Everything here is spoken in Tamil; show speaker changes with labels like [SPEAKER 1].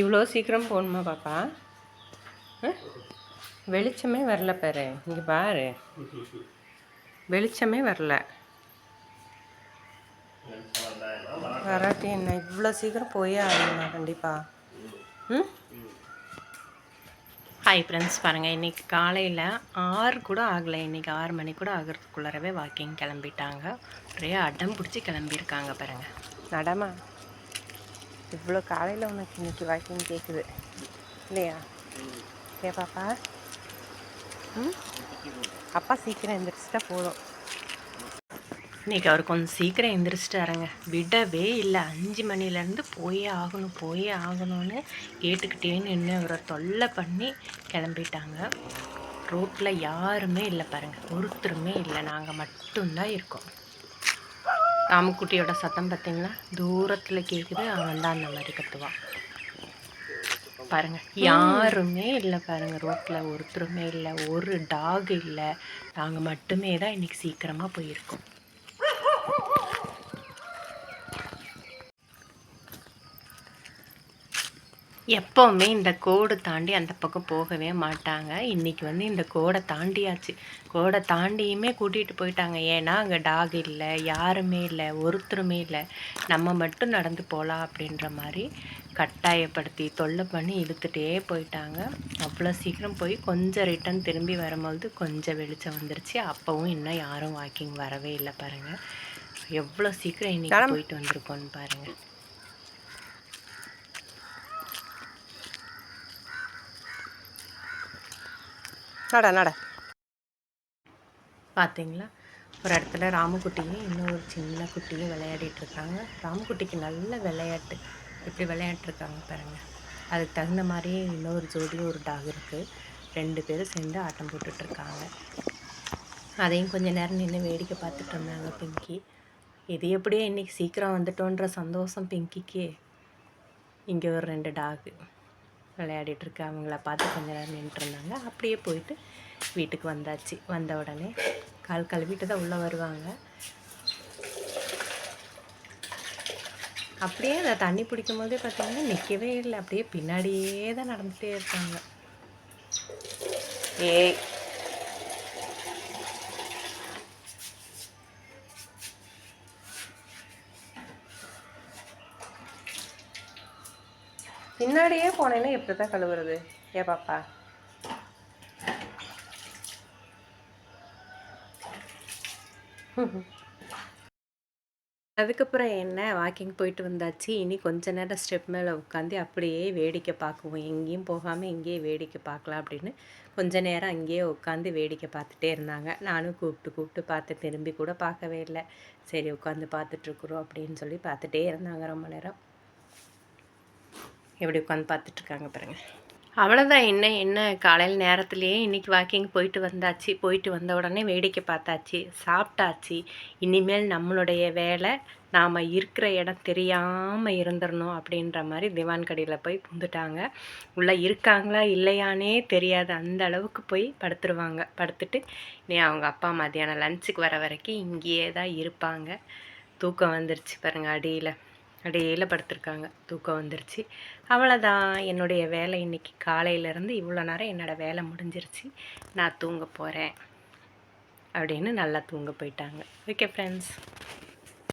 [SPEAKER 1] இவ்வளோ சீக்கிரம் போகணுமா பாப்பா? வெளிச்சமே வரல பாரு, இங்கே பாரு, வெளிச்சமே வரல. வராட்டி என்ன இவ்வளோ சீக்கிரம் போயே ஆகணுமா கண்டிப்பாக? ம். ஹாய் ஃப்ரெண்ட்ஸ், பாருங்கள், இன்றைக்கி காலையில் 6 கூட ஆகலை, இன்றைக்கி 6 மணி கூட ஆகிறதுக்குள்ளரவே வாக்கிங் கிளம்பிட்டாங்க. ஒரே அடம் பிடிச்சி கிளம்பியிருக்காங்க பாருங்கள். நடமா இவ்வளோ காலையில் உனக்கு இன்றைக்கி வாக்கிங் கேட்குது இல்லையா? ஏ பாப்பா? ம். அப்பா சீக்கிரம் எழுந்திரிச்சிட்டா போதும். இன்றைக்கி அவர் கொஞ்சம் சீக்கிரம் எழுந்திரிச்சிட்டாருங்க. விடவே இல்லை, 5 மணிலேருந்து போயே ஆகணும்னு கேட்டுக்கிட்டே நின்று அவரை தொல்லை பண்ணி கிளம்பிட்டாங்க. ரோட்டில் யாருமே இல்லை பாருங்கள், ஒருத்தருமே இல்லை, நாங்கள் மட்டும்தான் இருக்கோம். ராமுக்குட்டியோட சத்தம் பார்த்தீங்களா, தூரத்தில் கேட்குது. அவன் தான் அந்த மாதிரி கத்துவான் பாருங்கள். யாருமே இல்லை பாருங்கள், ரோட்டில் ஒருத்தருமே இல்லை, ஒரு டாக் இல்லை. நாங்கள் மட்டுமே தான் இன்றைக்கி சீக்கிரமாக போயிருக்கோம். எப்போவுமே இந்த கோடு தாண்டி அந்த பக்கம் போகவே மாட்டாங்க. இன்றைக்கி வந்து இந்த கோடை தாண்டியாச்சு. கோடை தாண்டியுமே கூட்டிகிட்டு போயிட்டாங்க. ஏன்னா அங்கே டாக் இல்லை, யாருமே இல்லை, ஒருத்தருமே இல்லை, நம்ம மட்டும் நடந்து போகலாம் அப்படின்ற மாதிரி கட்டாயப்படுத்தி தொல்லை பண்ணி இழுத்துகிட்டே போயிட்டாங்க. அவ்வளோ சீக்கிரம் போய் கொஞ்சம் ரிட்டன் திரும்பி வரும்போது கொஞ்சம் வெளிச்சம் வந்துருச்சு. அப்போவும் இன்னும் யாரும் வாக்கிங் வரவே இல்லை பாருங்கள். எவ்வளோ சீக்கிரம் இன்றைக்கி போயிட்டு வந்திருக்கோன்னு பாருங்கள். நட பார்த்தீங்களா, ஒரு இடத்துல ராமுக்குட்டியும் இன்னொரு சின்ன குட்டியும் விளையாடிட்டுருக்காங்க. ராமுக்குட்டிக்கு நல்ல விளையாட்டு, எப்படி விளையாட்டுருக்காங்க பாருங்கள். அதுக்கு தகுந்த மாதிரியே இன்னொரு ஜோடி ஒரு டாக் இருக்குது. 2 பேரும் சேர்ந்து ஆட்டம் போட்டுட்ருக்காங்க. அதையும் கொஞ்சம் நேரம் நின்று வேடிக்கை பார்த்துட்டு இருந்தாங்க பிங்கி. இது எப்படியே இன்றைக்கி சீக்கிரம் வந்துட்டோன்ற சந்தோஷம் பிங்கிக்கு. இங்கே ஒரு 2 டாகு விளையாடிட்டுருக்கு. அவங்கள பார்த்து கொஞ்ச நேரம் நின்றுருந்தாங்க. அப்படியே போயிட்டு வீட்டுக்கு வந்தாச்சு. வந்த உடனே கால் கழுவிட்டு தான் உள்ளே வருவாங்க. அப்படியே அந்த தண்ணி பிடிக்கும் போதே பார்த்தீங்கன்னா நிற்கவே இல்லை, அப்படியே பின்னாடியே தான் நடந்துகிட்டே இருக்காங்க. ஏய், பின்னாடியே போனேன்னா எப்படி தான் கழுவுறது? ஏ பாப்பா, அதுக்கப்புறம் என்ன, வாக்கிங் போயிட்டு வந்தாச்சு. இனி கொஞ்ச நேரம் ஸ்டெப் மேலே உட்காந்து அப்படியே வேடிக்கை பார்க்குவோம். எங்கேயும் போகாமல் இங்கேயே வேடிக்கை பார்க்கலாம் அப்படின்னு கொஞ்ச நேரம் அங்கேயே உட்காந்து வேடிக்கை பார்த்துட்டே இருந்தாங்க. நானும் கூப்பிட்டு பார்த்து திரும்பி கூட பார்க்கவே இல்லை. சரி உட்காந்து பார்த்துட்ருக்குறோம் அப்படின்னு சொல்லி பார்த்துட்டே இருந்தாங்க ரொம்ப நேரம். எப்படி உட்காந்து பார்த்துட்ருக்காங்க பாருங்கள். அவ்வளோதான். என்ன காலையில் நேரத்துலேயே இன்றைக்கி வாக்கிங் போயிட்டு வந்தாச்சு. போயிட்டு வந்த உடனே வேடிக்கை பார்த்தாச்சு, சாப்பிட்டாச்சு. இனிமேல் நம்மளுடைய வேலை நாம் இருக்கிற இடம் தெரியாமல் இருந்துடணும் அப்படின்ற மாதிரி திவான் கடையில் போய் புந்துட்டாங்க. உள்ளே இருக்காங்களா இல்லையானே தெரியாது, அந்த அளவுக்கு போய் படுத்துருவாங்க. படுத்துட்டு நீ அவங்க அப்பா மதியானம் லஞ்சுக்கு வர வரைக்கும் இங்கேயே தான் இருப்பாங்க. தூக்கம் வந்துருச்சு பாருங்கள், அடியில் படுத்துருக்காங்க. தூக்கம் வந்துருச்சு. அவ்வளோதான், என்னுடைய வேலை இன்றைக்கி காலையிலேருந்து இவ்வளோ நேரம் என்னோடய வேலை முடிஞ்சிருச்சு. நான் தூங்க போகிறேன் அப்படின்னு நல்லா தூங்க போயிட்டாங்க. Okay friends.